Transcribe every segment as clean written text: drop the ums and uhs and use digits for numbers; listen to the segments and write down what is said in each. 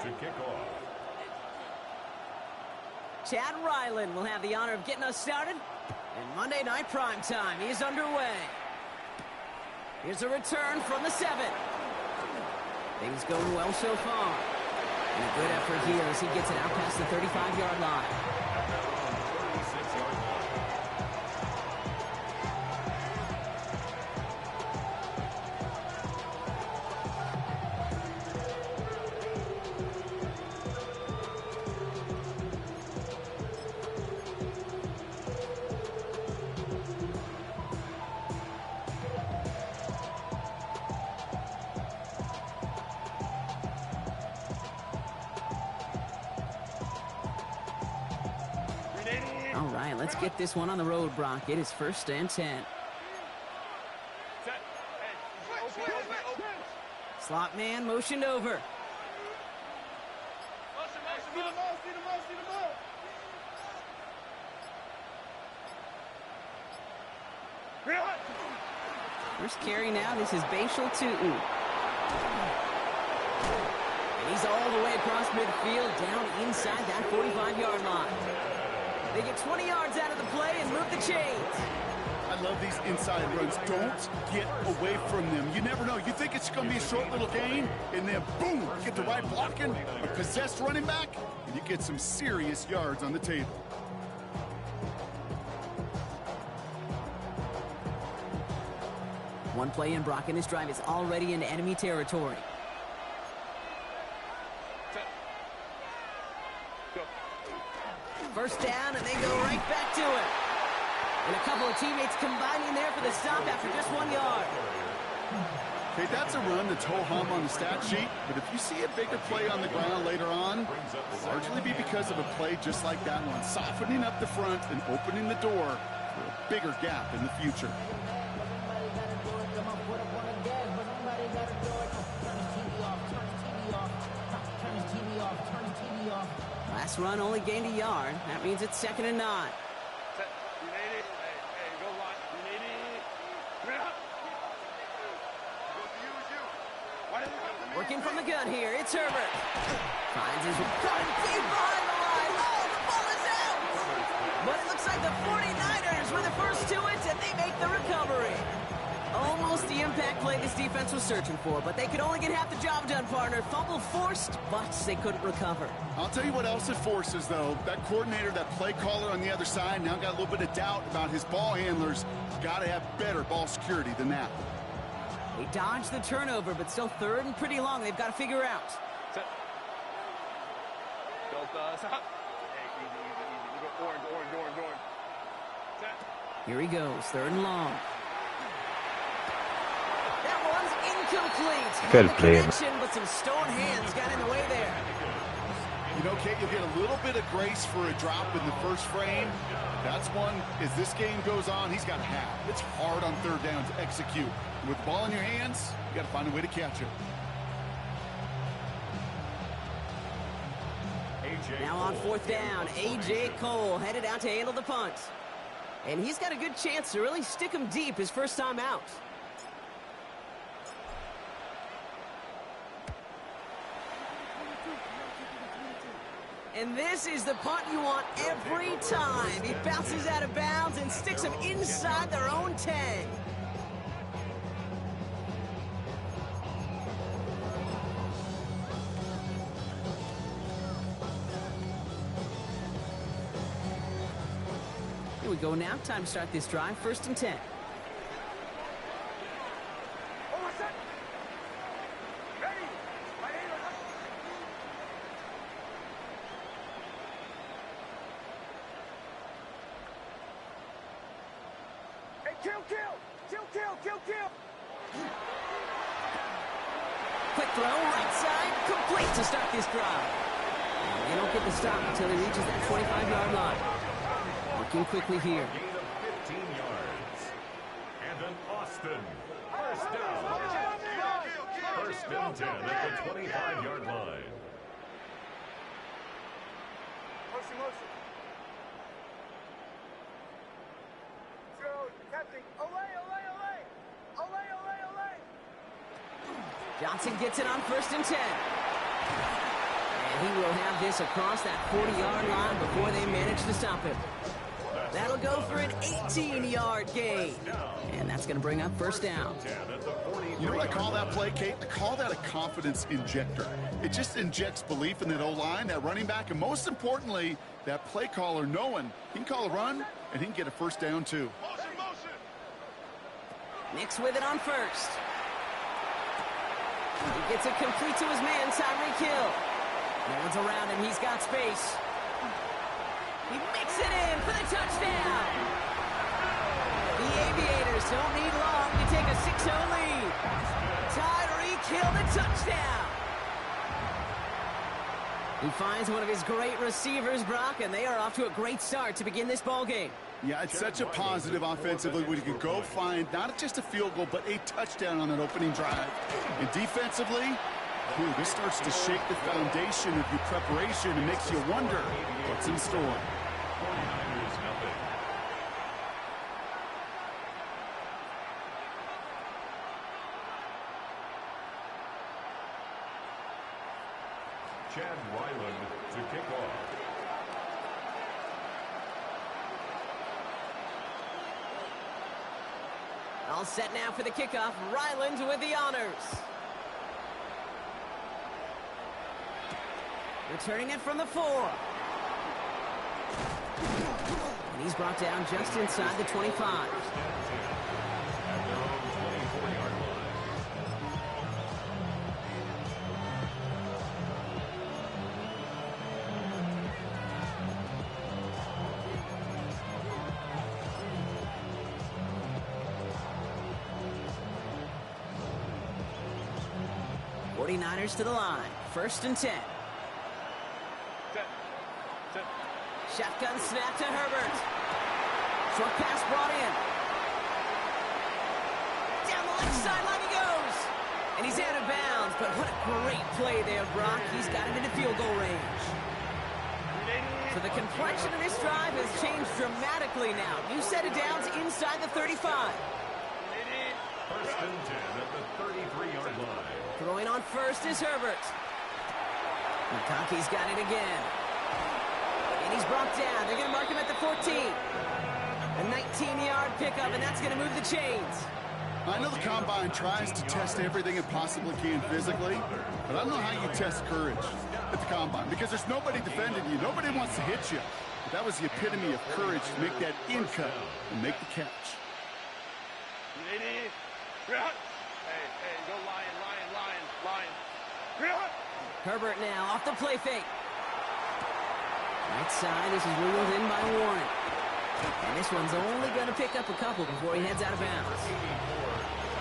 to kick off. Chad Ryland will have the honor of getting us started. And Monday Night Primetime is underway. Here's a return from the 7. Things going well so far. And a good effort here as he gets it out past the 35-yard line. All right, let's get this one on the road, Brock. It is 1st and 10. Slot man motioned over. First carry now, this is Bashal Tutin. And he's all the way across midfield, down inside that 45-yard line. They get 20 yards out of the play and move the chains. I love these inside runs. Don't get away from them. You never know. You think it's going to be a short little gain, and then boom, get the right blocking, a possessed running back, and you get some serious yards on the table. One play in, Brock, and this drive is already into enemy territory. First down, and they go right back to it. And a couple of teammates combining there for the stop after just 1 yard. Okay, that's a run that's ho-hum on the stat sheet, but if you see a bigger play on the ground later on, it'll largely be because of a play just like that one, softening up the front and opening the door for a bigger gap in the future. Last run only gained a yard. That means it's 2nd and 9. Working from the gun here, it's Herbert. Finds his gun deep behind the line. Oh, the ball is out! But it looks like the 49ers were the first to it, and they make the recovery. Almost the impact play this defense was searching for, but they could only get half the job done, partner. Fumble forced, but they couldn't recover. I'll tell you what else it forces, though. That coordinator, that play caller on the other side, now got a little bit of doubt about his ball handlers. Got to have better ball security than that. They dodged the turnover, but still 3rd and pretty long. They've got to figure out. Here he goes, 3rd and long. That one's incomplete. Good play. But some stone hands got in the way there. You know, Kate, you'll get a little bit of grace for a drop in the first frame. That's one, as this game goes on, he's got to have. It's hard on 3rd down to execute. With the ball in your hands, you got to find a way to catch it. Now on 4th down, A.J. Cole headed out to handle the punt. And he's got a good chance to really stick him deep his first time out. And this is the punt you want every time. He bounces out of bounds and sticks them inside their own 10. Here we go now. Time to start this drive. 1st and 10. Quick throw, right side, complete to start this drive. They don't get the stop until he reaches that 25-yard line. Working quickly here. Gain of 15 yards. And an Austin. First down. 1st and 10 at the 25-yard line. Johnson gets it on 1st and 10. He will have this across that 40-yard line before they manage to stop him. That'll go for an 18-yard gain. And that's going to bring up first down. You know what I call that play, Kate? I call that a confidence injector. It just injects belief in that O-line, that running back, and most importantly, that play caller knowing he can call a run and he can get a first down too. Nix with it on first. He gets it complete to his man, Tyreek Hill. No one's around him. He's got space. He makes it in for the touchdown. The Aviators don't need long to take a 6-0 lead. Tyreek Hill, the touchdown. He finds one of his great receivers, Brock, and they are off to a great start to begin this ball game. Yeah, it's such a positive offensively when you can go find not just a field goal, but a touchdown on that opening drive. And defensively, this starts to shake the foundation of your preparation and makes you wonder what's in store. Chad Ryland to kick off. All set now for the kickoff. Ryland with the honors. Returning it from the 4. And he's brought down just inside the 25. At their own 24-yard line. Niners to the line. 1st and 10. Shotgun snap to Herbert. Short pass brought in. Down the left sideline he goes. And he's out of bounds, but what a great play there, Brock. He's got him into field goal range. So the complexion of this drive has changed dramatically now. New set of downs inside the 35. 1st and 10 at the 33-yard line. Throwing on first is Herbert. McConkey's got it again. And he's brought down. They're going to mark him at the 14. A 19-yard pickup, and that's going to move the chains. I know the Combine tries to test everything it possibly can physically, but I don't know how you test courage at the Combine because there's nobody defending you. Nobody wants to hit you. But that was the epitome of courage to make that in cut and make the catch. Herbert now off the play fake. Right side, this is ruled in by Warren. And this one's only going to pick up a couple before he heads out of bounds.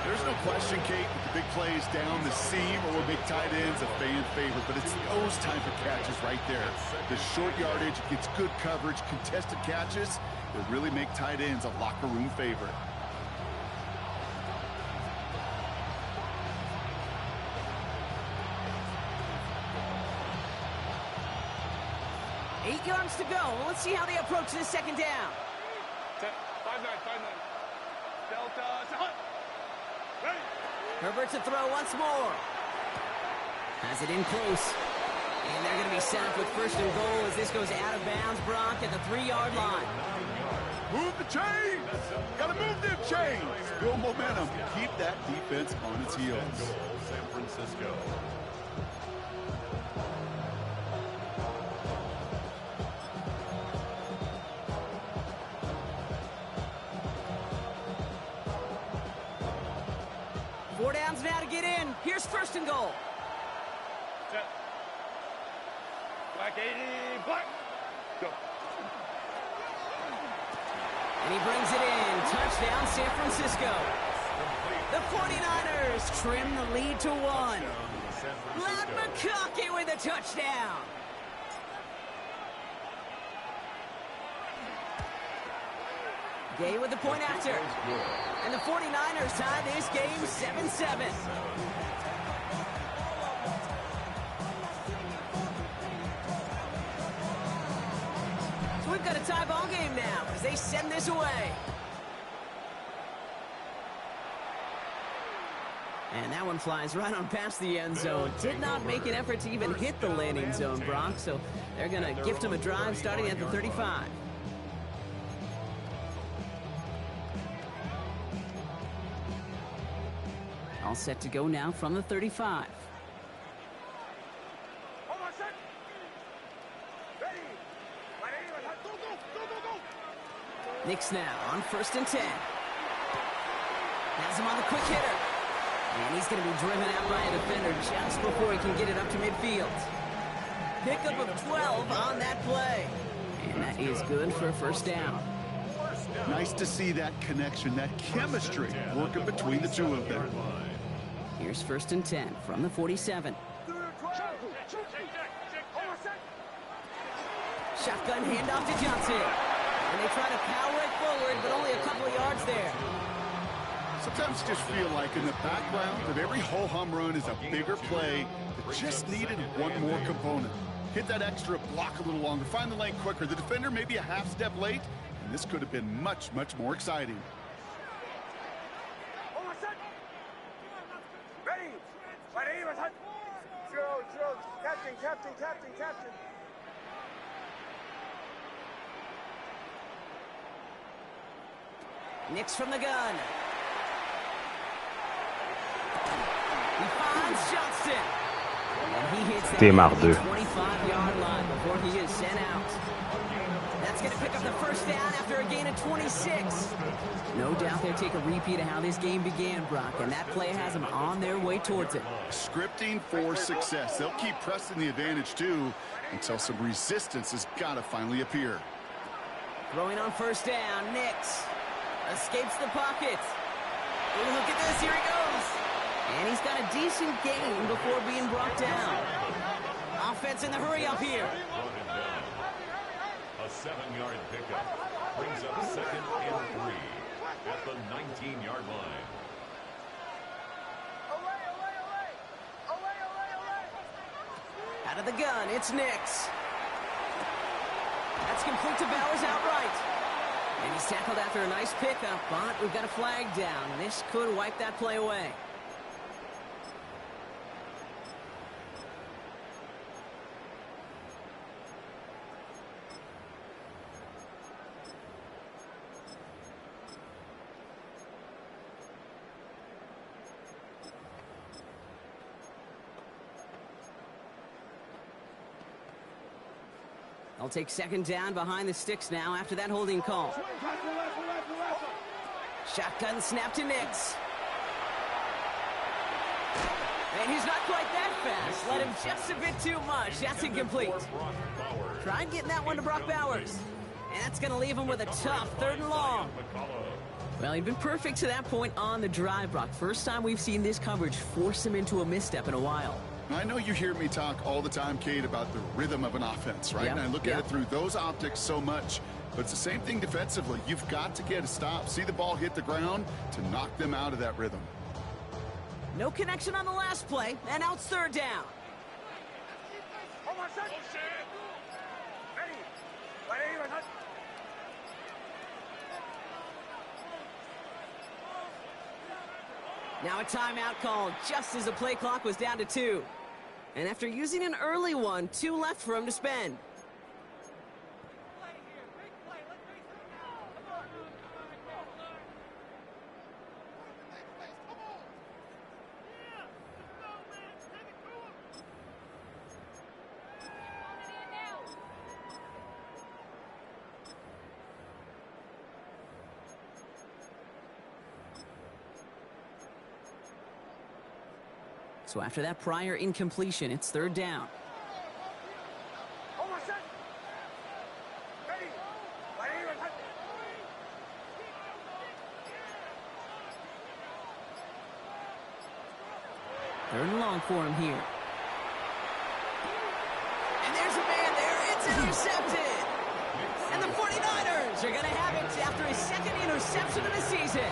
There's no question, Kate, that the big plays down the seam or big tight ends a fan favorite, but it's those type of catches right there. The short yardage gets good coverage, contested catches that really make tight ends a locker room favorite. 8 yards to go. Let's see how they approach this 2nd down. 5-9. Delta. Ready. Herbert to throw once more. Has it in close. And they're going to be set up with 1st and goal as this goes out of bounds, Brock, at the 3-yard line. Move the chains. Got to move them chains. Build momentum. Keep that defense on its heels. San Francisco. Four downs now to get in. Here's 1st and goal. Set. Black 80. Black. Go. And he brings it in. Touchdown, San Francisco. The 49ers trim the lead to 1. Ladd McConkey with a touchdown. Gay with the point after. And the 49ers tie this game 7-7. So we've got a tie ball game now as they send this away. And that one flies right on past the end zone. Did not make an effort to even hit the landing zone, Brock. So they're going to gift him a drive starting at the 35. All set to go now from the 35. Nix now on 1st and 10. Has him on the quick hitter. And he's going to be driven out by a defender just before he can get it up to midfield. Pickup of 12 on that play. And that is good for a 1st down. Nice to see that connection, that chemistry working between the two of them. Here's 1st and 10 from the 47. Shotgun handoff to Johnson. And they try to power it forward, but only a couple of yards there. Sometimes you just feel like in the background of every ho-hum run is a bigger play that just needed one more component. Hit that extra block a little longer, find the lane quicker. The defender maybe a half step late, and this could have been much, much more exciting. Captain. Nix from the gun. He finds Johnston. And he hits that 25-yard line before he is sent out. That's going to pick up the 1st down after a gain of 26. No doubt they'll take a repeat of how this game began, Brock, and that play has them on their way towards it. Scripting for success. They'll keep pressing the advantage, too, until some resistance has got to finally appear. Throwing on 1st down, Nix. Escapes the pocket. Ooh, look at this, here he goes. And he's got a decent gain before being brought down. Offense in the hurry up here. A 7-yard pickup brings up 2nd and 3 at the 19-yard line. Out of the gun, it's Nix. That's complete to Bowers outright. And he's tackled after a nice pickup, but we've got a flag down. This could wipe that play away. They'll take 2nd down behind the sticks now after that holding call. Shotgun snap to Nix. And he's not quite that fast. Let him just a bit too much. That's incomplete. Tried getting that one to Brock Bowers. And that's going to leave him with a tough 3rd and long. Well, he'd been perfect to that point on the drive, Brock. First time we've seen this coverage force him into a misstep in a while. I know you hear me talk all the time, Kate, about the rhythm of an offense, right? Yeah. And I look at it through those optics so much. But it's the same thing defensively. You've got to get a stop, see the ball hit the ground to knock them out of that rhythm. No connection on the last play, and now it's 3rd down. Now a timeout called just as the play clock was down to 2. And after using an early one, 2 left for him to spend. So after that prior incompletion, it's 3rd down. Third and long for him here. And there's a man there. It's intercepted. And the 49ers are going to have it after his 2nd interception of the season.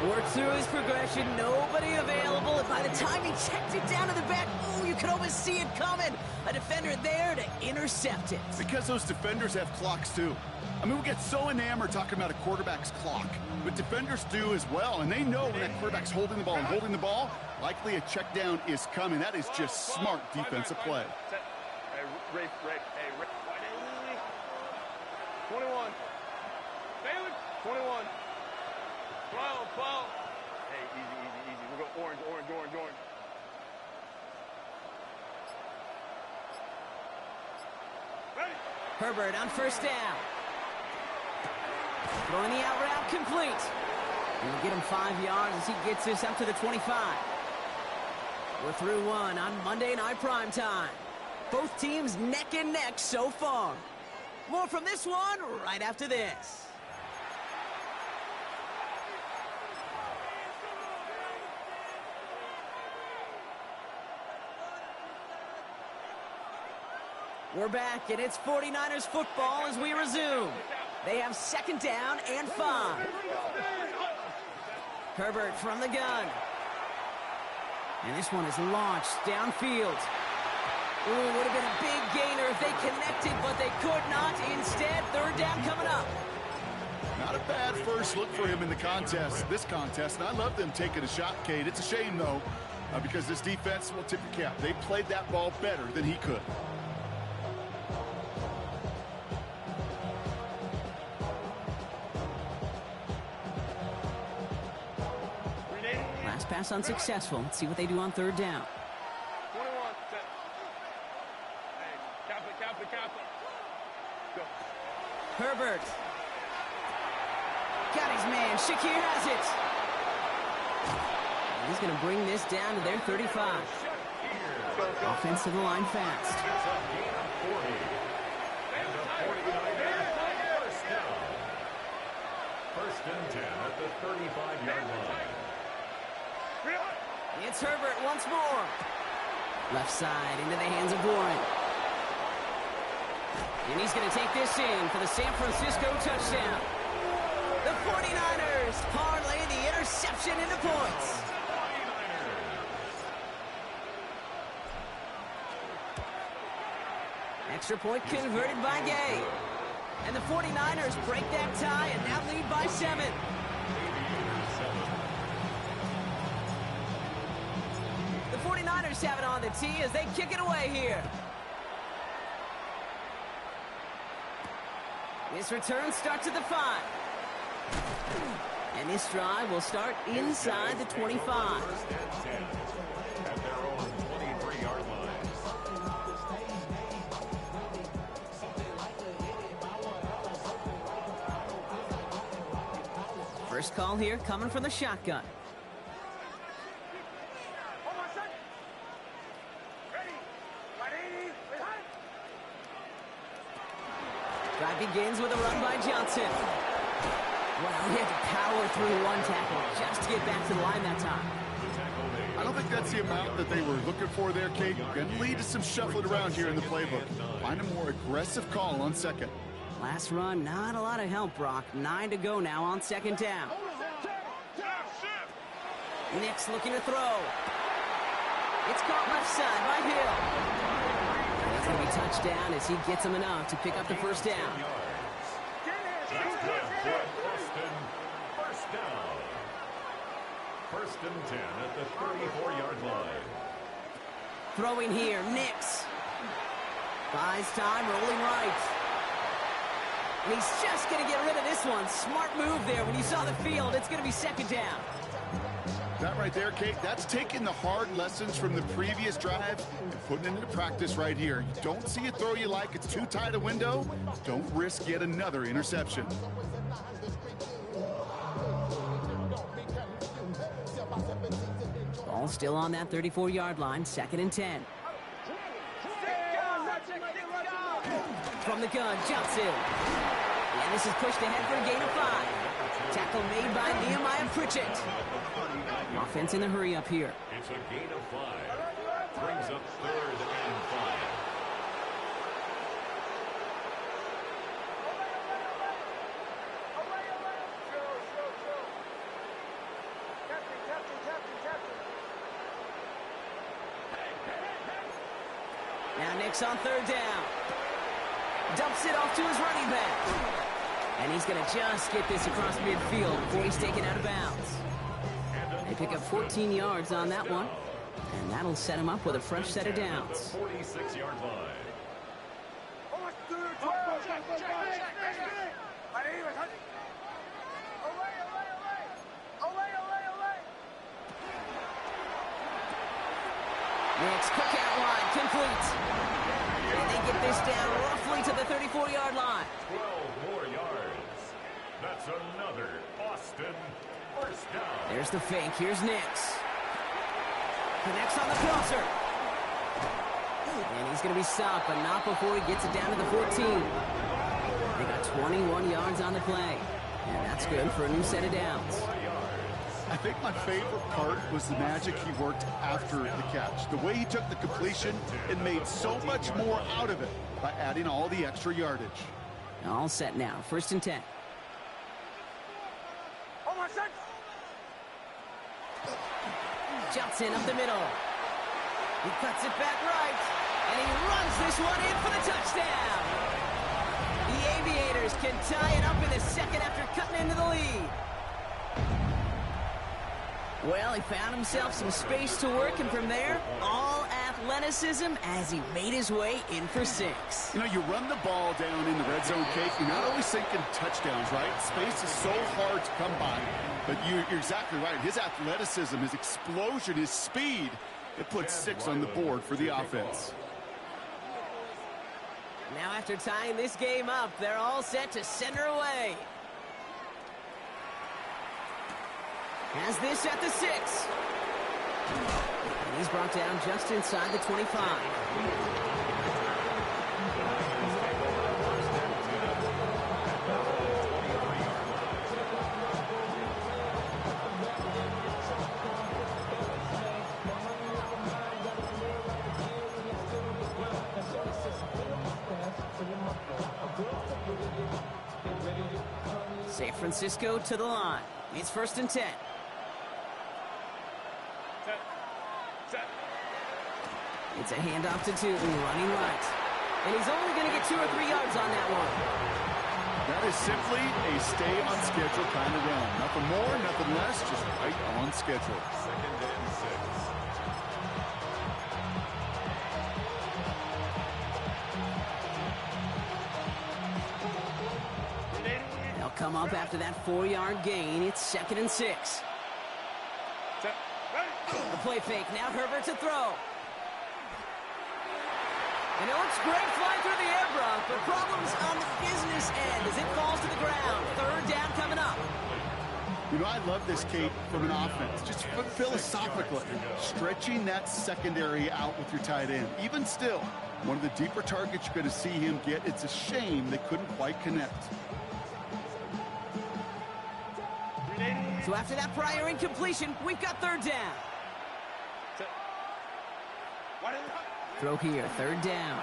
Worked through his progression, nobody available, and by the time he checked it down to the back, ooh, you could almost see it coming. A defender there to intercept it. Because those defenders have clocks too. I mean, we get so enamored talking about a quarterback's clock, but defenders do as well, and they know when that quarterback's holding the ball and holding the ball, likely a check down is coming. That is just smart defensive play. Set. Hey, Rafe. Hey, Rafe. 21. Bailey. 21. 12. Hey, easy. We'll go orange. Ready? Herbert on first down. Throwing the out route complete. And we'll get him 5 yards as he gets this up to the 25. We're through one on Monday Night Primetime. Both teams neck and neck so far. More from this one right after this. We're back, and it's 49ers football as we resume. They have second down and 5. Herbert from the gun. And this one is launched downfield. Ooh, would have been a big gainer if they connected, but they could not. Instead, third down coming up. Not a bad first look for him in the this contest, and I love them taking a shot, Cade. It's a shame, though, because this defense will tip your cap. They played that ball better than he could. Last pass unsuccessful. Let's see what they do on third down. 21. Set. Hey, cap it. Go. Herbert. Got his man. Shakir has it. And he's going to bring this down to their 35. Offensive line fast. First and 10 at the 35-yard line. It's Herbert once more. Left side into the hands of Warren. And he's going to take this in for the San Francisco touchdown. The 49ers parlay the interception into points. Extra point converted by Gay. And the 49ers break that tie and now lead by 7. The 49ers have it on the tee as they kick it away here. This return starts at the 5. And this drive will start inside the 25. At their own 23-yard line. First call here coming from the shotgun. Drive begins with a run by Johnson. Wow, he had to power through one tackle just to get back to the line that time. I don't think that's the amount that they were looking for there, Kate. Going to lead to some shuffling around here in the playbook. Find a more aggressive call on second. Last run, not a lot of help, Brock. 9 to go now on second down. Nick's looking to throw. It's caught left side by Hill. And it's going to be touchdown as he gets him enough to pick up the first down. That's good for Austin. First down. First and 10 at the 34-yard line. Throwing here, Nix. Buys time, rolling right. And he's just going to get rid of this one. Smart move there. When you saw the field, it's going to be second down. That right there, Kate, that's taking the hard lessons from the previous drive and putting it into practice right here. You don't see a throw you like, it's too tight a window, don't risk yet another interception. Ball still on that 34-yard line, second and 10. From the gun, Johnson. And this is pushed ahead for a gain of 5. Tackle made by Nehemiah Pritchett. Offense in the hurry up here. It's a gain of 5. Brings up third and 5. Nix on third down. Dumps it off to his running back. And he's going to just get this across midfield before he's taken out of bounds. They pick up 14 yards on that one. And that'll set him up with a fresh set of downs. 46-yard line. Nix, quick outline, complete. And they get this down roughly to the 34-yard line. 12 more yards. That's another Austin first down. There's the fake. Here's Nix. Connects on the crosser. And he's going to be stopped, but not before he gets it down to the 14. They got 21 yards on the play. And that's good for a new set of downs. I think my favorite part was the magic he worked after the catch. The way he took the completion and made so much more out of it by adding all the extra yardage. All set now. 1st and 10. Johnson up the middle. He cuts it back right. And he runs this one in for the touchdown. The Aviators can tie it up in the second after cutting into the lead. Well, he found himself some space to work, and from there, all athleticism as he made his way in for 6. You know, you run the ball down in the red zone, Cake, you're not always thinking touchdowns, right? Space is so hard to come by, but you're exactly right. His athleticism, his explosion, his speed, it puts 6 on the board for the offense. Now, after tying this game up, they're all set to send her away. Has this at the 6. And he's brought down just inside the 25. San Francisco to the line. It's 1st and 10. It's a handoff to Tootin, running right. And he's only going to get 2 or 3 yards on that one. That is simply a stay on schedule kind of run. Nothing more, nothing less, just right on schedule. 2nd and 6. They'll come up after that 4-yard gain. It's 2nd and 6. The play fake. Now Herbert to throw. And it looks great flying through the air, Brock, but problems on the business end as it falls to the ground. 3rd down coming up. You know, I love this, Kate, from an offense. Just philosophically, stretching that secondary out with your tight end. Even still, one of the deeper targets you're going to see him get. It's a shame they couldn't quite connect. So after that prior incompletion, we've got 3rd down. Throw here, 3rd down.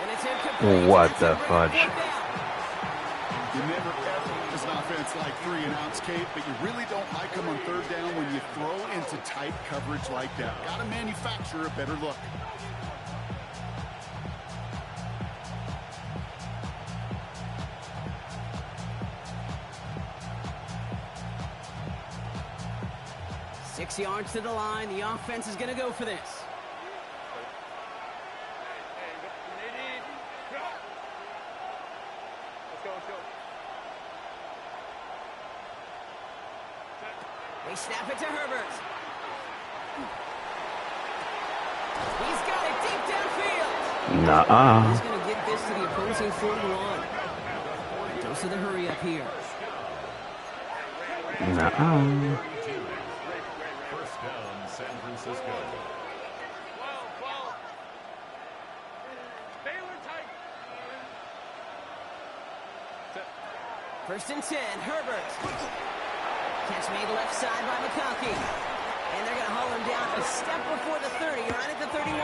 And it's incomplete. What the fudge? You never ever, as an offense, like 3 and outs, Kate, but you really don't like them on 3rd down when you throw into tight coverage like that. Got to manufacture a better look. Six yards to the line. The offense is going to go for this. They snap it to Herbert. He's got it deep downfield. Nuh-uh. He's going to get this to the opposing 41. Dose of the hurry up here. Nuh-uh. First down, San Francisco. First and 10, Herbert. Catch made left side by McConkey. And they're going to haul him down a step before the 30, right at the 31.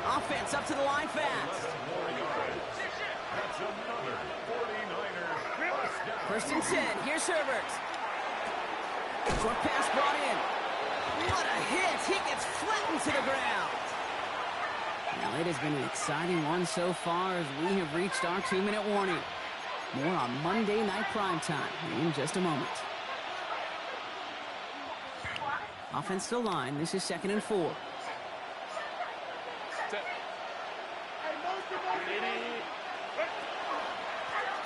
Offense up to the line fast. That's another 49er first down. First and 10, here's Herbert. Short pass brought in. What a hit! He gets flattened to the ground. It has been an exciting one so far as we have reached our 2-minute warning. More on Monday Night Primetime in just a moment. Offense still line. This is 2nd and 4.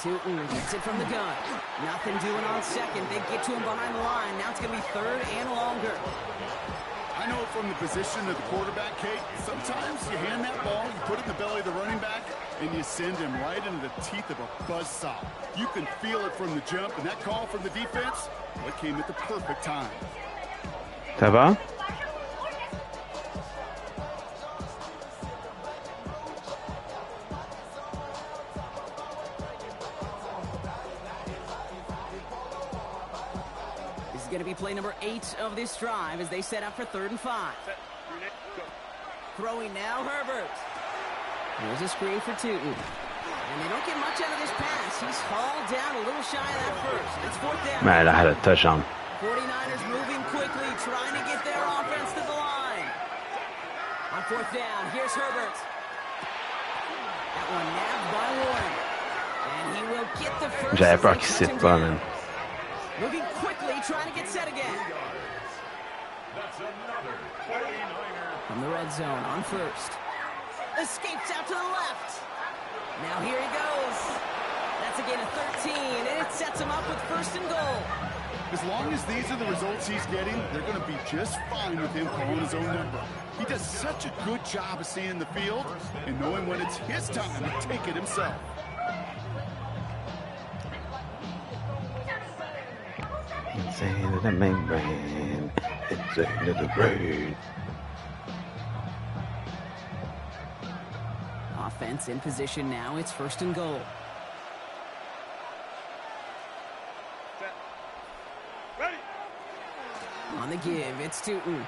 Tootin gets it from the gun. Nothing doing on 2nd. They get to him behind the line. Now it's going to be 3rd and longer. I know from the position of the quarterback, Kate, sometimes you hand that ball, you put it in the belly of the running back, and you send him right into the teeth of a buzzsaw. You can feel it from the jump, and that call from the defense, well, it came at the perfect time. Ça va? This is going to be play number 8 of this drive as they set up for 3rd and 5. Throwing now, Herbert. Here's a screen for Tootin. And they don't get much out of this pass. He's hauled down a little shy of that first. It's 4th down. Man, I had a touchdown. 49ers moving quickly, trying to get their offense to the line. On 4th down, here's Herbert. That one nabbed by Warren. And he will get the first. J'avais peur qu'il cite pas, man. Moving quickly, trying to get set again. That's another 49er. From the red zone on 1st. Escapes out to the left. Now here he goes. That's a gain of 13, and it sets him up with 1st and goal. As long as these are the results he's getting, they're going to be just fine with him calling his own number. He does such a good job of seeing the field and knowing when it's his time to take it himself. Insane in the membrane, it's into the brain. Offense in position now. It's 1st and goal. Ready. On the give, it's Tootin. And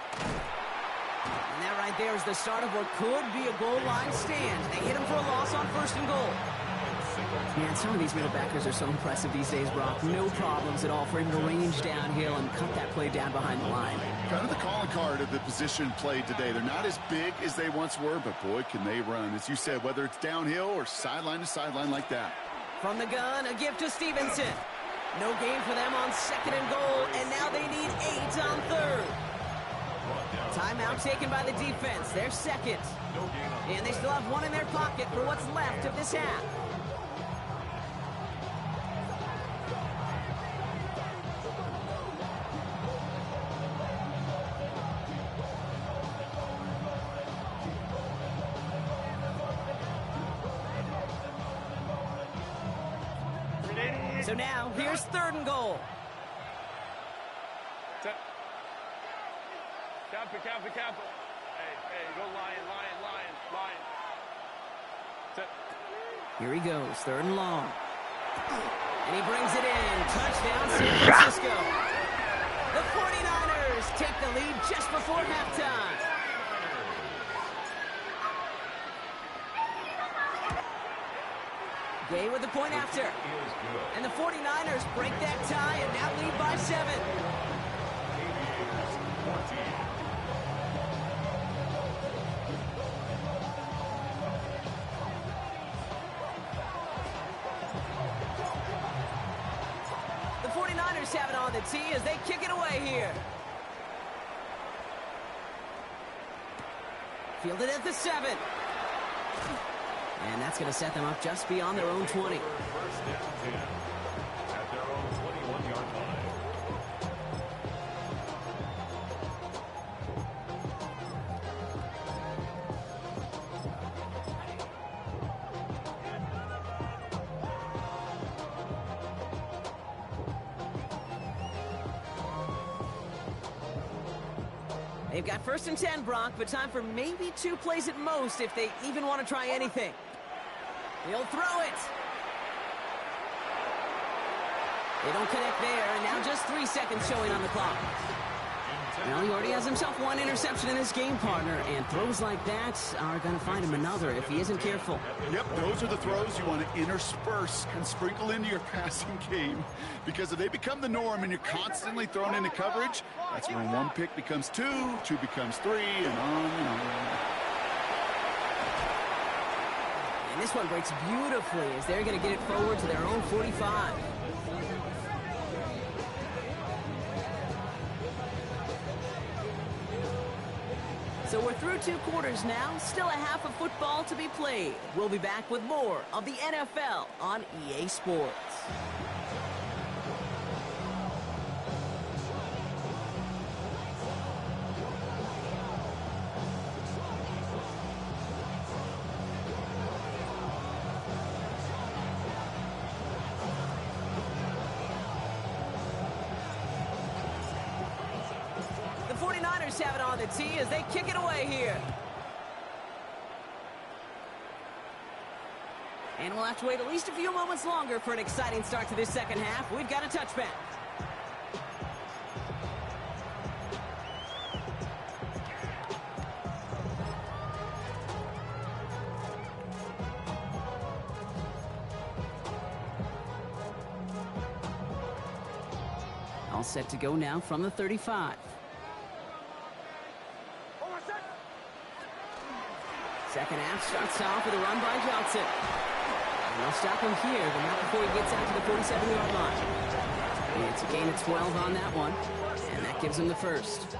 that right there is the start of what could be a goal line stand. They hit him for a loss on 1st and goal. Man, some of these middle backers are so impressive these days, Brock. No problems at all for him to range downhill and cut that play down behind the line. Kind of the calling card of the position played today. They're not as big as they once were, but boy, can they run. As you said, whether it's downhill or sideline to sideline like that. From the gun, a give to Stevenson. No gain for them on 2nd and goal, and now they need 8 on 3rd. Timeout taken by the defense. They're 2nd. And they still have 1 in their pocket for what's left of this half. So now, here's 3rd and goal. Set. Kappa. Hey, go lion. Set. Here he goes, 3rd and long. And he brings it in. Touchdown, San Francisco. The 49ers take the lead just before halftime. Gay with the point after. And the 49ers break that tie and now lead by 7. The 49ers have it on the tee as they kick it away here. Fielded at the 7. And that's going to set them up just beyond their own 20. First and 10 at their own 21-yard line. They've got 1st and 10, Brock, but time for maybe 2 plays at most if they even want to try anything. He'll throw it. They don't connect there, and now just 3 seconds showing on the clock. Well, he already has himself 1 interception in this game, partner, and throws like that are going to find him another if he isn't careful. Yep, those are the throws you want to intersperse and sprinkle into your passing game, because if they become the norm and you're constantly thrown into coverage, that's when 1 pick becomes 2, 2 becomes 3, and on and on. And this one breaks beautifully as they're going to get it forward to their own 45. So we're through 2 quarters now, still a half of football to be played. We'll be back with more of the NFL on EA Sports. The 49ers have it on the tee as they kick it away here. And we'll have to wait at least a few moments longer for an exciting start to this second half. We've got a touchback. All set to go now from the 35. Second half starts off with a run by Johnson. And they'll stop him here, but not before he gets out to the 47-yard line. It's a gain of 12 on that one, and that gives him the first.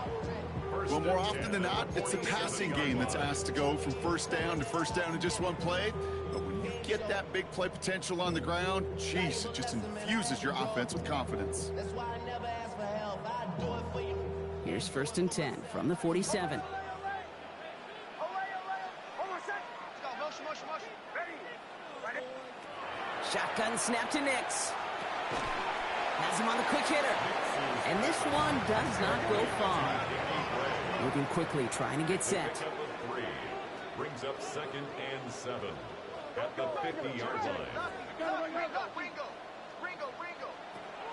Well, more often than not, it's a passing game that's asked to go from first down in just one play. But when you get that big play potential on the ground, geez, it just infuses your offense with confidence. That's why I never ask for help. I do it for you. Here's 1st and 10 from the 47. Shotgun snap to Nix. Has him on the quick hitter. And this one does not go far. Moving quickly, trying to get set. Brings up 2nd and 7 at the 50-yard line.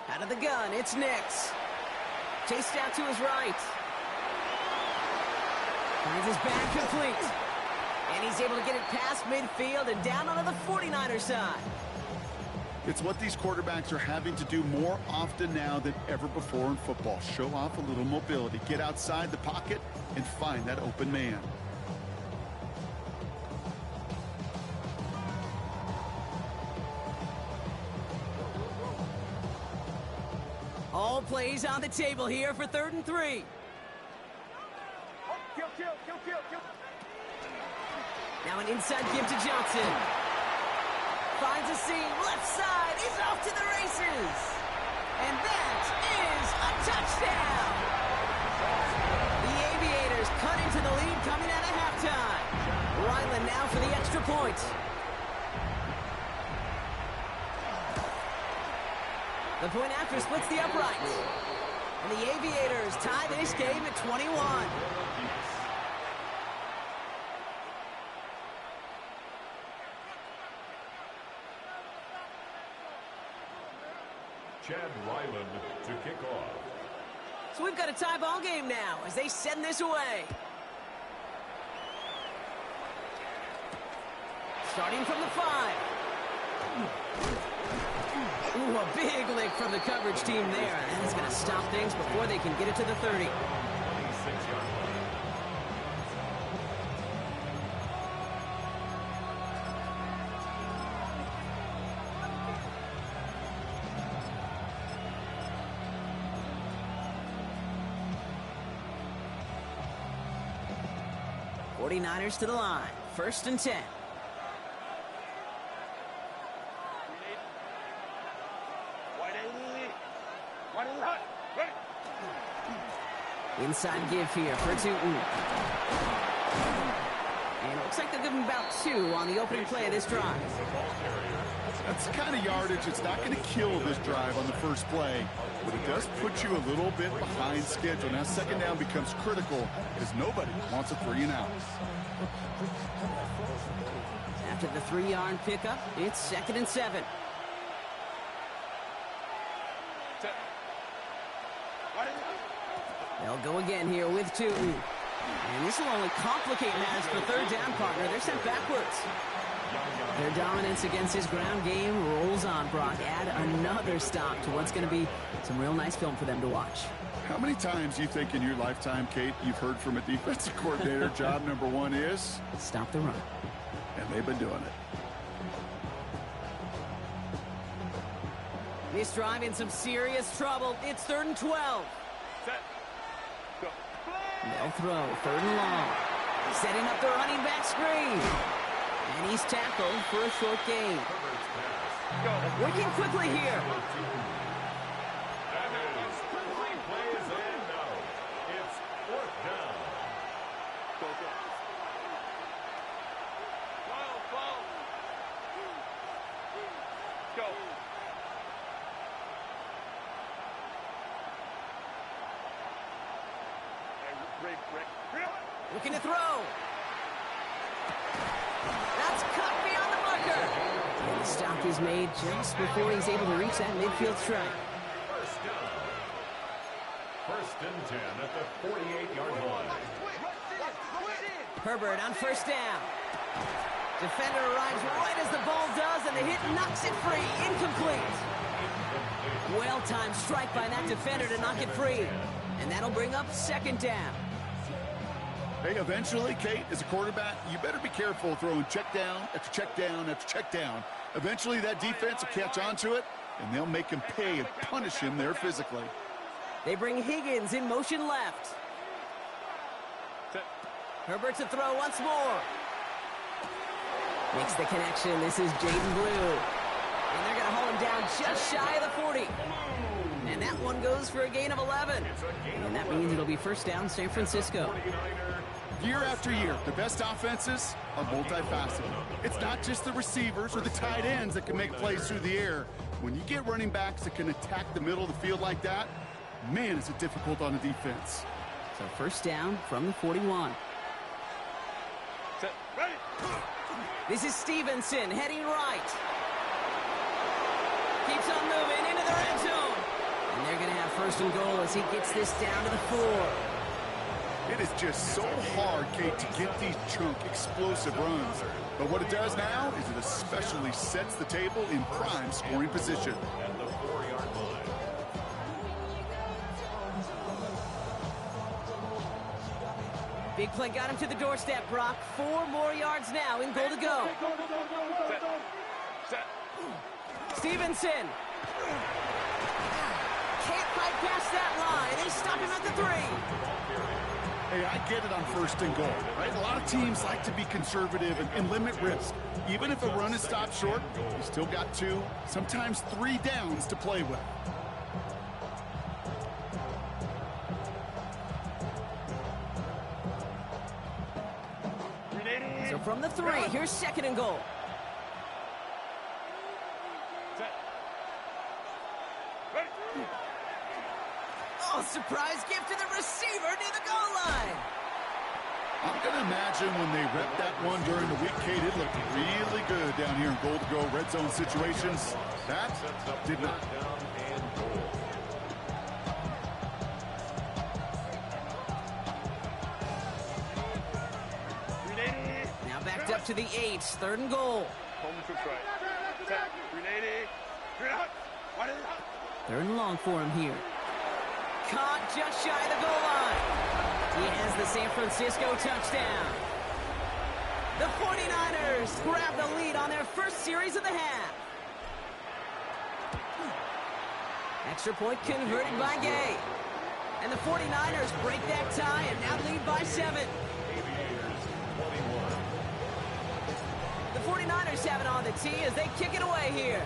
Out of the gun, it's Nix. Chased out to his right. Finds his back complete. And he's able to get it past midfield and down onto the 49er side. It's what these quarterbacks are having to do more often now than ever before in football. Show off a little mobility, get outside the pocket, and find that open man. All plays on the table here for 3rd and 3. Now an inside give to Johnson. Finds a seam, left side, he's off to the races. And that is a touchdown. The Aviators cut into the lead coming out of halftime. Ryland now for the extra point. The point after splits the uprights. And the Aviators tie this game at 21. Chad Ryland to kick off. So we've got a tie ball game now as they send this away. Starting from the 5. Ooh, a big lick from the coverage team there. And that's going to stop things before they can get it to the 30. 26-yard line. Niners to the line. 1st and 10. Inside give here for Tootin. And it looks like they'll give him about 2 on the opening play of this drive. That's the kind of yardage it's not going to kill this drive on the first play, but it does put you a little bit behind schedule. Now 2nd down becomes critical because nobody wants a 3 and out. After the 3-yard pickup, it's 2nd and 7. They'll go again here with Tootin. And this will only complicate matters for 3rd down, partner. They're sent backwards. Their dominance against his ground game rolls on, Brock. Add another stop to what's going to be some real nice film for them to watch. How many times do you think in your lifetime, Kate, you've heard from a defensive coordinator, job number 1 is? Stop the run. And they've been doing it. This drive in some serious trouble. It's 3rd and 12. Set. Go. They'll throw 3rd and long. Setting up the running back screen. And he's tackled for a short gain. Go. Working quickly here. That is 3 plays and out. It's 4th down. Go, go. Go. Hey, Rick. Looking to throw. That's cut beyond the marker. And the stop is made just before he's able to reach that midfield strike. 1st down. 1st and 10 at the 48-yard line. Herbert on 1st down. Defender arrives right as the ball does, and the hit knocks it free. Incomplete. Well-timed strike by that defender to knock it free. And that'll bring up 2nd down. Hey, eventually, Kate, as a quarterback, you better be careful throwing check down after check down after check down. Eventually, that defense will catch on to it, and they'll make him pay and punish him there physically. They bring Higgins in motion left. Set. Herbert to throw once more. Makes the connection. This is Jaden Blue. And they're going to haul him down just shy of the 40. And that one goes for a gain of 11. And that means it'll be 1st down San Francisco. Year after year, the best offenses are multifaceted. It's not just the receivers or the tight ends that can make plays through the air. When you get running backs that can attack the middle of the field like that, man, is it difficult on a defense. So 1st down from the 41. Set. Ready. This is Stevenson heading right. Keeps on moving into the red zone. And they're going to have 1st and goal as he gets this down to the 4. It is just so hard, Kate, to get these chunk, explosive runs. But what it does now is it especially sets the table in prime scoring position. At the 4-yard line. Big play got him to the doorstep, Brock. 4 more yards now in goal to go. Set. Set. Stevenson. Can't fight past that line. They stop him at the 3. Hey, I get it on 1st and goal, right? A lot of teams like to be conservative and limit risk. Even if a run is stopped short, you still got 2, sometimes 3 downs to play with. So from the 3, here's 2nd and goal. Set. Ready. Oh, surprise gift to the receiver near the goal line. I'm going to imagine when they rep that one during the week, Kate, it looked really good down here in goal-to-go red zone situations. That did not. Down and goal. Now backed up to the 8, 3rd and goal. Home to right. Set. 380. 3rd and long for him here. Caught just shy of the goal line. He has the San Francisco touchdown. The 49ers grab the lead on their 1st series of the half. Extra point converted by Gay. And the 49ers break that tie and now lead by 7. Aviators 21. The 49ers have it on the tee as they kick it away here.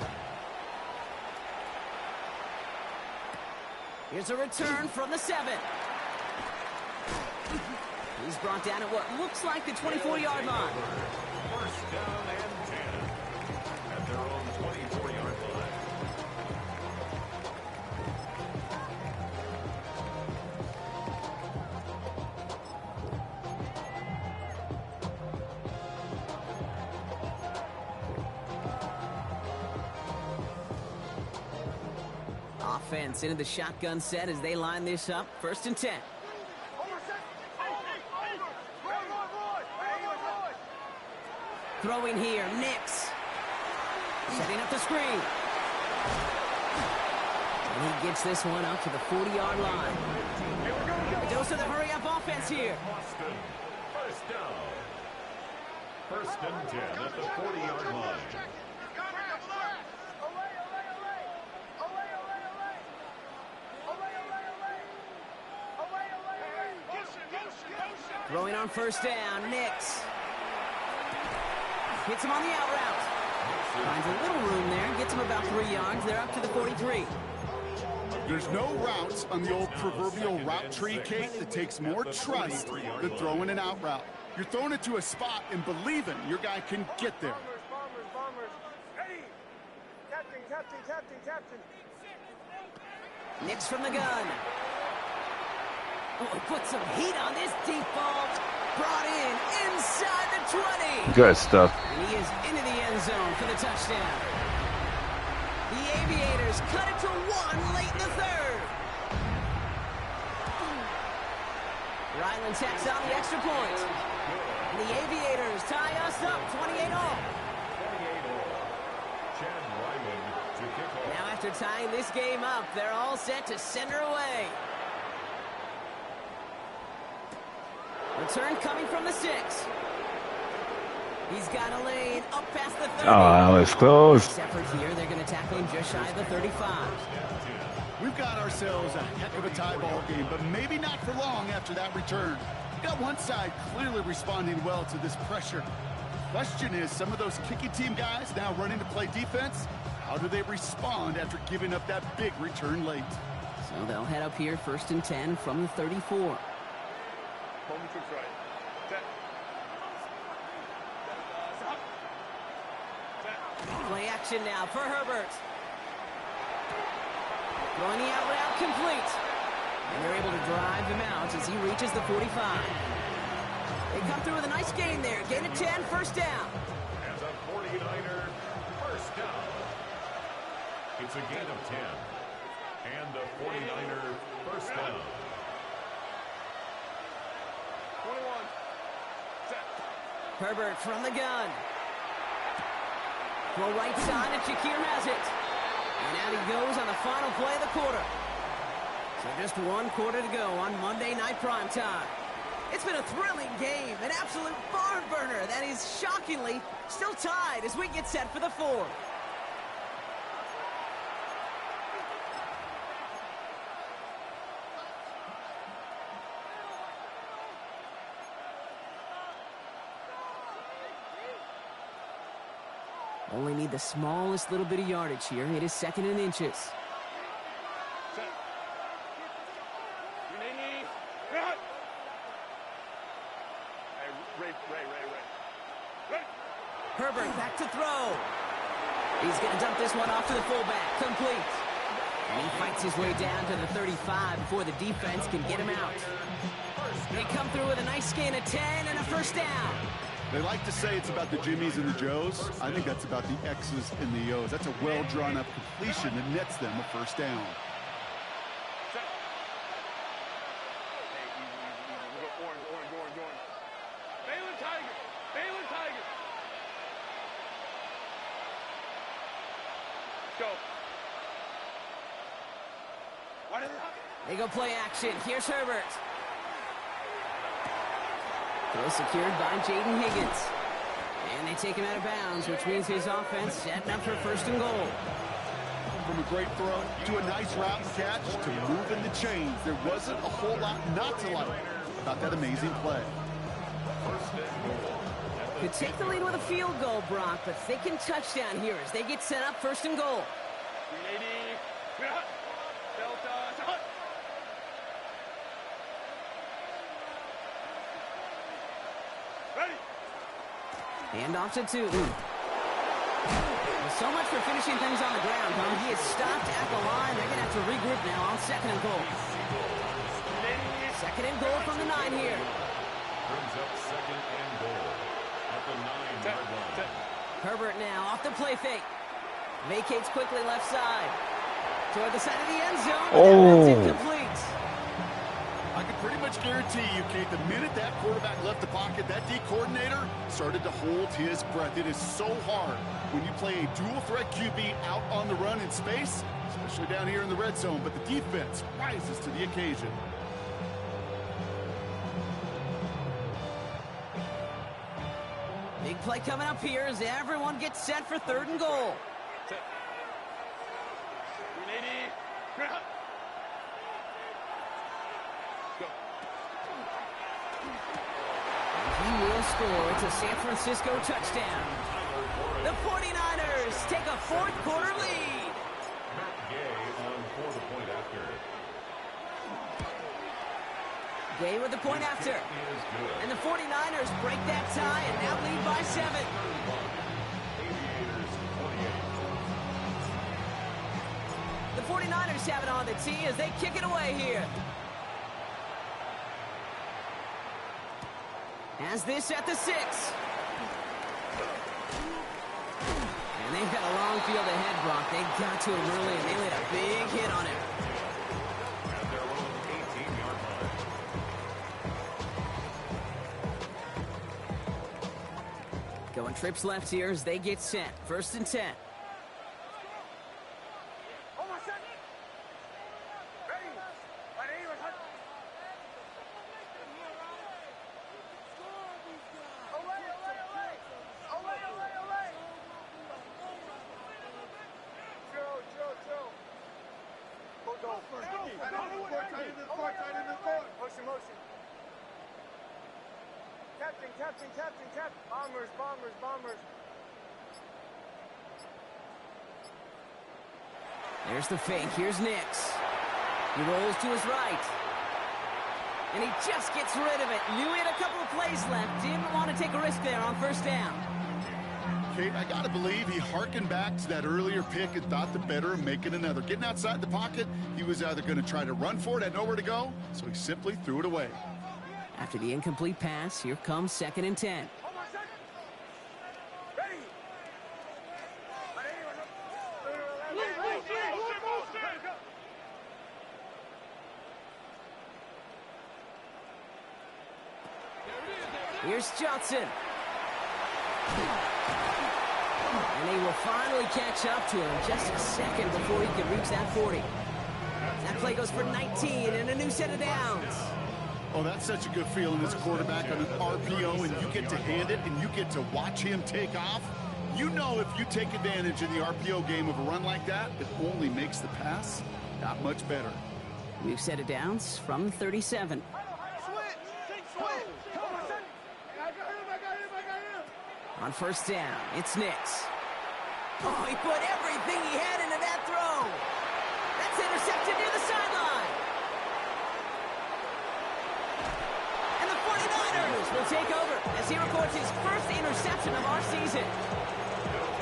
Here's a return from the 7. He's brought down at what looks like the 24-yard line. 1st down and 10 at their own 24-yard line. Offense into the shotgun set as they line this up. 1st and 10. Throwing here, Nix. Setting up the screen. And he gets this one up to the 40-yard line. A dose of the hurry-up offense here. Austin, 1st down. First and 10 at the 40-yard line. Throwing on first down, Nix. Hits him on the out route. Finds a little room there, gets him about 3 yards. They're up to the 43. There's no routes on the old proverbial route tree, Kate, that takes more trust than throwing an out route. You're throwing it to a spot and believing your guy can get there. Bombers. Ready. Captain. Nix from the gun. Oh, put some heat on this deep ball. Brought in inside the 20. Good stuff. And he is into the end zone for the touchdown. The Aviators cut it to 1 late in the third. Ryland tacks on the extra point. And the Aviators tie us up 28-all. Chad Ryland to kick off. Now after tying this game up, they're all set to send her away. Return coming from the 6. He's got a lane up past the 30. Oh, that was close. Effort here, they're going to tackle him just shy of the 35. We've got ourselves a heck of a tie ball game, but maybe not for long after that return. We got one side clearly responding well to this pressure. Question is, some of those kicking team guys now running to play defense, how do they respond after giving up that big return late? So they'll head up here, first and 10 from the 34. Moment to try. Set. Play action now for Herbert. Throwing the out route complete. And they're able to drive him out as he reaches the 45. They come through with a nice gain there. Gain of 10, first down. And the 49er first down. It's a gain of 10. And the 49er first down. 21. Set. Herbert from the gun. Throw right side, and Shakir has it. And out he goes on the final play of the quarter. So just 1 quarter to go on Monday Night Primetime. It's been a thrilling game, an absolute barn burner that is shockingly still tied as we get set for the 4th. Only need the smallest little bit of yardage here. It is 2nd and inches. Set. Renee. Cut. Hey, Ray. Ready. Herbert back to throw. He's going to dump this one off to the fullback. Complete. And he fights his way down to the 35 before the defense can get him out. They come through with a nice gain of 10 and a first down. They like to say it's about the Jimmies and the Joes. I think that's about the X's and the O's. That's a well-drawn-up completion that nets them a first down. Set. Hey, easy. We go orange. Baylor Tiger. Let's go. What is it? They go play action. Here's Herbert. Throw secured by Jaden Higgins. And they take him out of bounds, which means his offense setting up for first and goal. From a great throw to a nice route and catch to moving the chains, there wasn't a whole lot not to like about that amazing play. Could take the lead with a field goal, Brock, but thinking touchdown here as they get set up first and goal. 380. Delta. Hut. Ready. Hand off to Tootin. Well, so much for finishing things on the ground, huh? He is stopped at the line. They're going to have to regroup now on 2nd and goal. 2nd and goal from the 9 here. Brings up 2nd and goal at the 9-yard line. Herbert now off the play fake. Vacates quickly left side. Toward the side of the end zone. Oh. That's incomplete. I can pretty much guarantee you, Kate, the minute that quarterback left the pocket, that D coordinator started to hold his breath. It is so hard when you play a dual-threat QB out on the run in space, especially down here in the red zone, but the defense rises to the occasion. Big play coming up here as everyone gets set for 3rd and goal. Set. 380. Ground. Go. He will score. It's a San Francisco touchdown. The 49ers take a 4th quarter lead. Matt Gay on for the point after. Gay with the point after. Is good. And the 49ers break that tie and now lead by 7. Aviators 28. The 49ers have it on the tee as they kick it away here. As this at the 6. And they've got a long field ahead, Brock. They got to him early and they laid a big hit on him. At their own 18-yard line. Going trips left here as they get set. 1st and 10. Captain. Bombers. There's the fake. Here's Nix. He rolls to his right. And he just gets rid of it. Knew he had a couple of plays left. Didn't want to take a risk there on 1st down. Kate, I got to believe he harkened back to that earlier pick and thought the better of making another. Getting outside the pocket, he was either going to try to run for it, had nowhere to go, so he simply threw it away. After the incomplete pass, here comes 2nd and 10. Here's Johnson. And he will finally catch up to him just a second before he can reach that 40. That play goes for 19 and a new set of downs. Oh, that's such a good feeling as a quarterback on an RPO, and you get to hand it and you get to watch him take off. You know if you take advantage in the RPO game of a run like that, it only makes the pass that much better. New set of downs from 37. On 1st down, it's Nix. Oh, he put everything he had into that throw. That's intercepted near the sideline. And the 49ers will take over as he records his 1st interception of our season.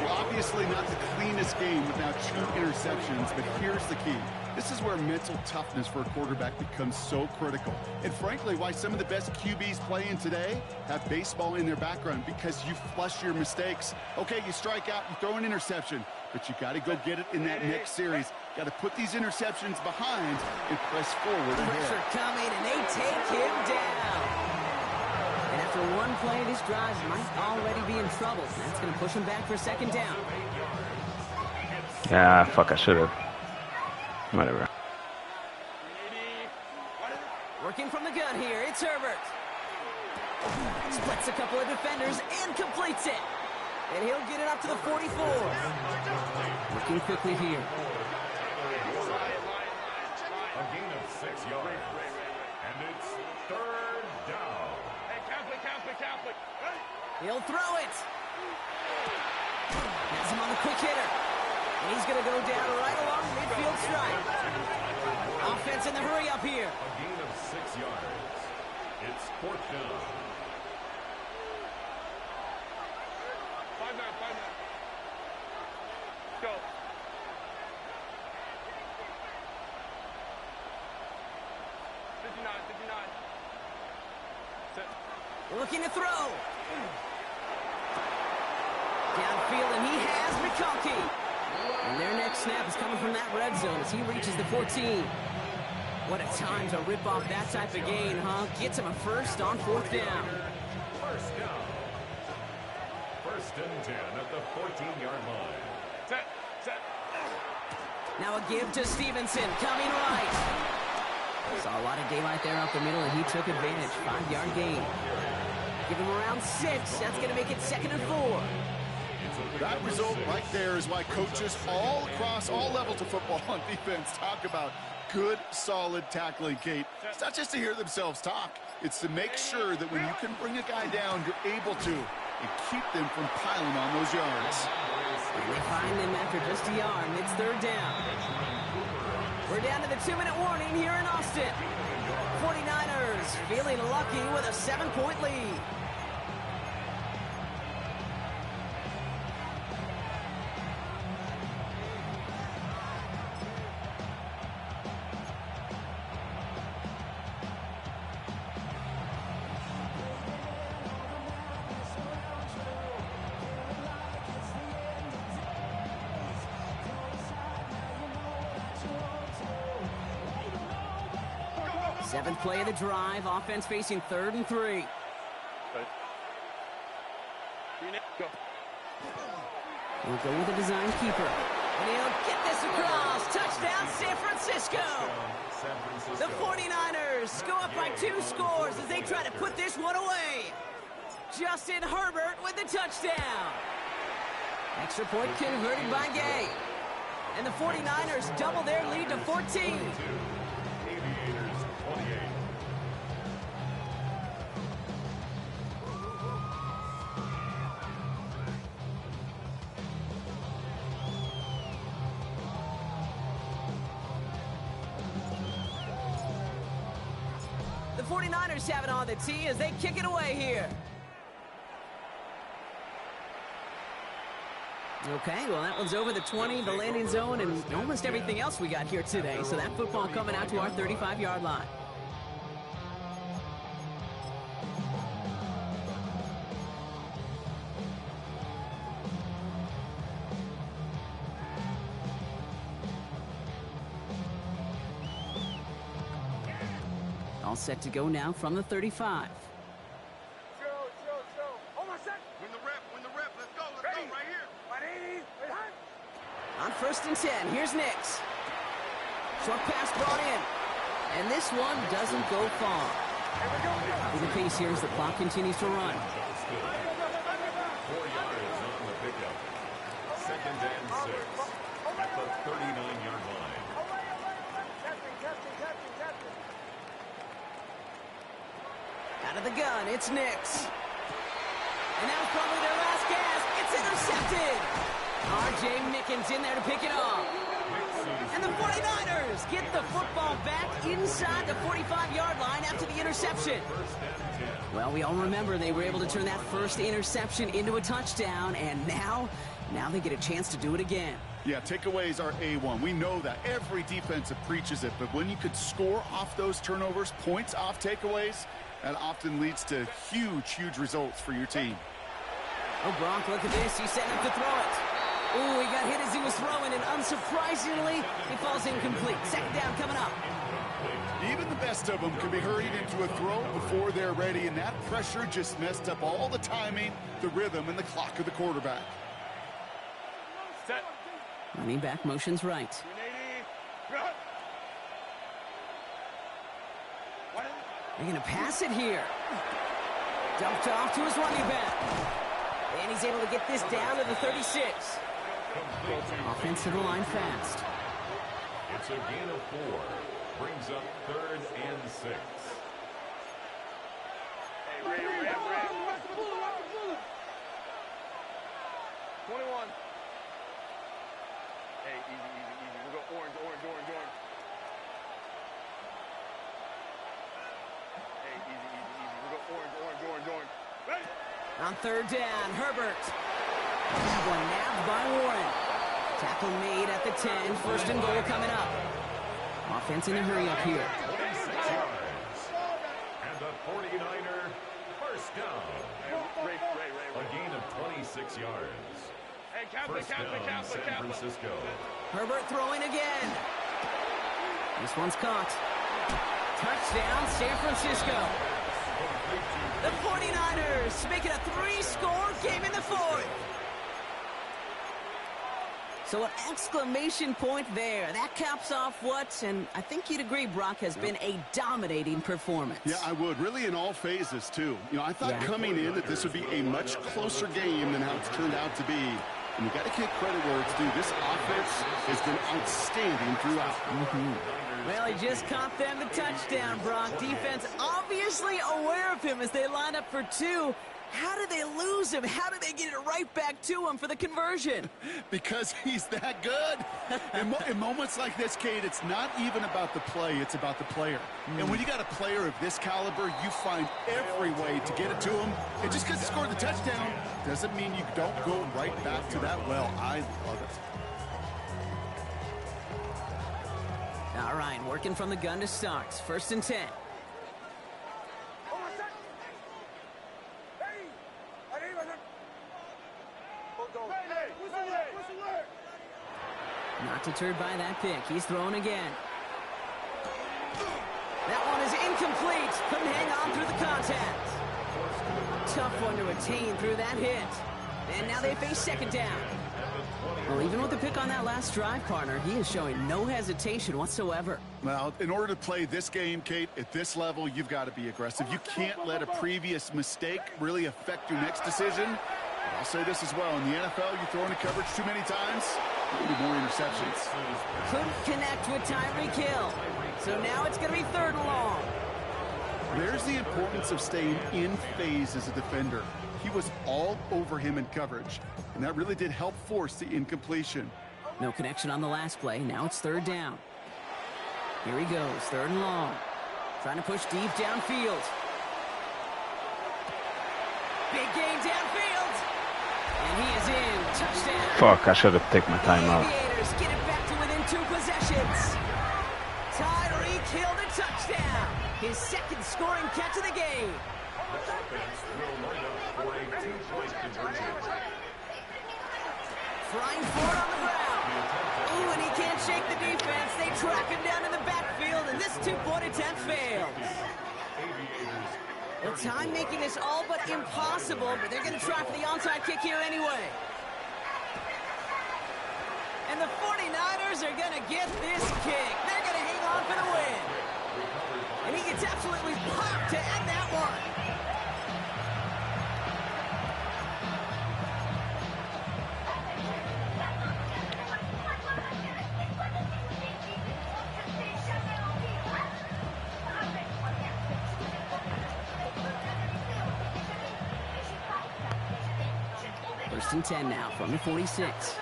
Well, obviously not the cleanest game without 2 interceptions, but here's the key. This is where mental toughness for a quarterback becomes so critical. And frankly, why some of the best QBs playing today have baseball in their background, because you flush your mistakes. Okay, you strike out, you throw an interception, but you got to go get it in that next series. Got to put these interceptions behind and press forward ahead. Pressure coming, and they take him down. And after one play, this drive might already be in trouble. That's going to push him back for 2nd down. Yeah, fuck, I should have. Whatever. Working from the gun here, it's Herbert. Splits a couple of defenders and completes it. And he'll get it up to the 44. Looking quickly here. A gain of 6 yards. And it's 3rd down. Hey, Catholic. He'll throw it. Has him on the quick hitter. And he's going to go down right along the midfield stripe. Offense in the hurry up here. A gain of 6 yards. It's 4th down. 5-9. Go. 59. Set. Looking to throw. Downfield, and he has McConkey. And their next snap is coming from that red zone as he reaches the 14. What a time to rip off that type of gain, huh? Gets him a 1st on 4th down. 1st down. 1st and 10 at the 14-yard line. Set. Now a give to Stevenson, coming right. Saw a lot of daylight there up the middle, and he took advantage. 5-yard gain. Give him around 6. That's going to make it 2nd and 4. That result right there is why coaches all across all levels of football on defense talk about good, solid tackling, Kate. It's not just to hear themselves talk. It's to make sure that when you can bring a guy down, you're able to and keep them from piling on those yards. And they find him after just a yard, and it's 3rd down. We're down to the 2-minute warning here in Austin. 49ers feeling lucky with a 7-point lead. Seventh play of the drive. Offense facing 3rd and 3. We'll go with a design keeper. And he'll get this across. Touchdown, San Francisco. The 49ers go up by 2 scores as they try to put this one away. Justin Herbert with the touchdown. Extra point converted by Gay. And the 49ers double their lead to 14. The 49ers have it on the tee as they kick it away here. Okay, well, that one's over the 20, the landing zone, and almost everything else we got here today. So that football coming out to our 35-yard line. All set to go now from the 35. On 1st and 10, here's Nix. Short pass brought in. And this one doesn't go far. With the pace here as the clock continues to run. 4 yards on the pickup. 2nd and 6 at the 39-yard line. Out of the gun, it's Nix. And that was probably their last gasp. It's intercepted. R.J. Mickens in there to pick it off. And the 49ers get the football back inside the 45-yard line after the interception. Well, we all remember they were able to turn that first interception into a touchdown, and now they get a chance to do it again. Yeah, takeaways are A1. We know that. Every defensive preaches it, but when you could score off those turnovers, points off takeaways, that often leads to huge results for your team. Oh, Gronk, look at this. He's setting up to throw it. Ooh, he got hit as he was throwing, and unsurprisingly, he falls incomplete. 2nd down coming up. Even the best of them can be hurried into a throw before they're ready, and that pressure just messed up all the timing, the rhythm, and the clock of the quarterback. Set. Running back motions right. They're going to pass it here. Dumped off to his running back. And he's able to get this down to the 36. Offense to the line fast. It's a gain of 4. Brings up 3rd and 6. Hey, Ray. 21. Hey, easy. We'll go orange. Hey, easy. We'll go orange. Ready? On 3rd down, Herbert. That one nabbed by Warren. Tackle made at the 10. 1st and goal coming up. Offense in a hurry up here. 26 yards. And the 49er first down. Ray. A gain of 26 yards. Hey, Catholic. San Francisco. Herbert throwing again. This one's caught. Touchdown, San Francisco. The 49ers make it a 3-score game in the 4th. So an exclamation point there. That caps off what, and I think you'd agree, Brock, has been a dominating performance. Yeah, I would. Really in all phases, too. You know, I thought coming in that this would be a much closer game than how it's turned out to be. And you got to give credit where it's due. This offense has been outstanding throughout. Well, he just caught them the touchdown, Brock. Defense obviously aware of him as they line up for two. How did they lose him? How did they get it right back to him for the conversion? Because he's that good. In moments like this, Kate, it's not even about the play, it's about the player. And when you got a player of this caliber, you find every way to get it to him. And just because he scored the touchdown doesn't mean you don't go right back to that well. I love it. All right, working from the gun to start. 1st and 10. Not deterred by that pick. He's throwing again. That one is incomplete. Couldn't hang on through the contact. Tough one to attain through that hit. And now they face 2nd down. Well, even with the pick on that last drive, partner, he is showing no hesitation whatsoever. Well, in order to play this game, Kate, at this level, you've got to be aggressive. You can't let a previous mistake really affect your next decision. But I'll say this as well. In the NFL, you throw into coverage too many times, maybe more interceptions. Couldn't connect with Tyreek Hill. So now it's going to be 3rd and long. There's the importance of staying in phase as a defender. He was all over him in coverage, and that really did help force the incompletion. No connection on the last play. Now it's 3rd down. Here he goes, 3rd and long. Trying to push deep downfield. Big gain downfield. And he is in. Touchdown. Fuck, I should have taken my time out. Aviators get it back to within 2 possessions. Tyreek Hill the touchdown. His 2nd scoring catch of the game. The offense will line up for a 2-point conversion. Flying forward on the ground. Ooh, and he can't shake the defense. They track him down in the backfield, and this 2-point attempt fails. Well, time making this all but impossible, but they're going to try for the onside kick here anyway. And the 49ers are going to get this kick. They're going to hang on for the win. And he gets absolutely popped to end that one. First and 10 now from the 46.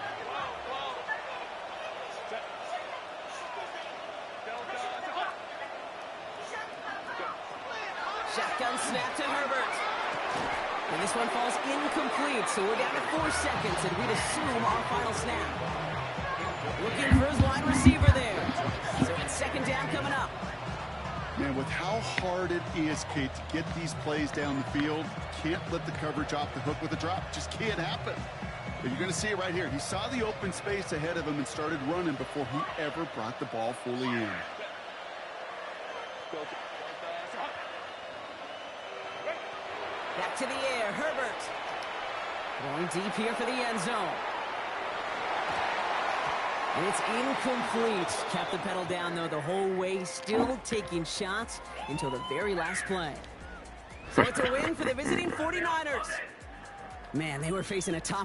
Shotgun snap to Herbert. And this one falls incomplete, so we're down to 4 seconds, and we'd assume our final snap. Looking for his wide receiver there. So it's 2nd down coming up. Man, with how hard it is, Kate, to get these plays down the field, you can't let the coverage off the hook with a drop. Just can't happen. But you're going to see it right here. He saw the open space ahead of him and started running before he ever brought the ball fully in. Back to the air, Herbert. Going deep here for the end zone. And it's incomplete. Kept the pedal down, though, the whole way, still taking shots until the very last play. So it's a win for the visiting 49ers. Man, they were facing a top